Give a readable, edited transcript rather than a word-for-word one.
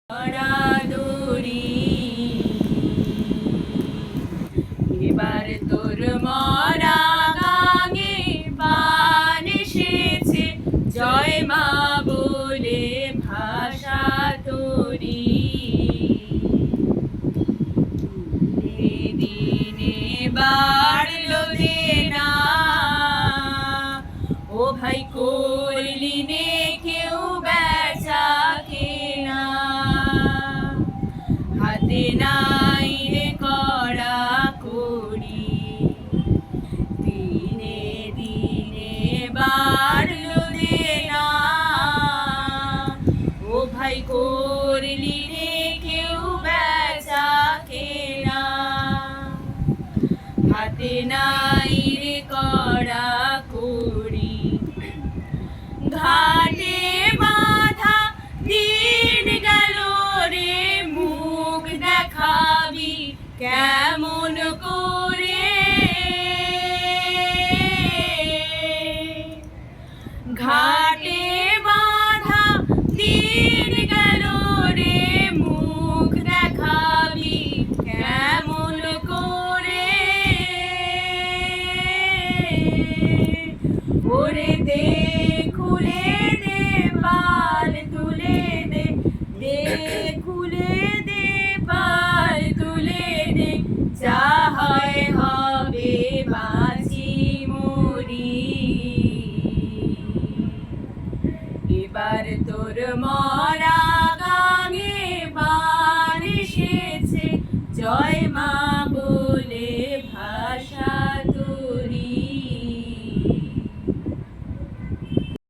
আদরি এবার তোর মরা গাঙে বান এসেছে, জয় মা বলে ভাষা তোরি। দিনে বাড়লো দেনা, ও ভাই করলি নে কেউ বেচা কেনা, হাতে নাই রে কড়া কড়ি। দিনে দিনে বাড়লো দেনা, ও ভাই করলি রে কেউ বেচা কেনা, হাতে নাই রে কড়া কড়ি। ঘাটে বাঁধা দিন গেল রে, মুখ দেখাবি কেমন করে। ঘাটে বাঁধা দিন গেল রে, মুখ দেখাবি কেমন করে। ওরে দে খুলে দে পাল তুলে দে, দে খুলে দে পাল তুলে দে, যা হয় হবে বাঁচি মরি। এবার তোর মরা গাঙে বান এসেছে, জয় মা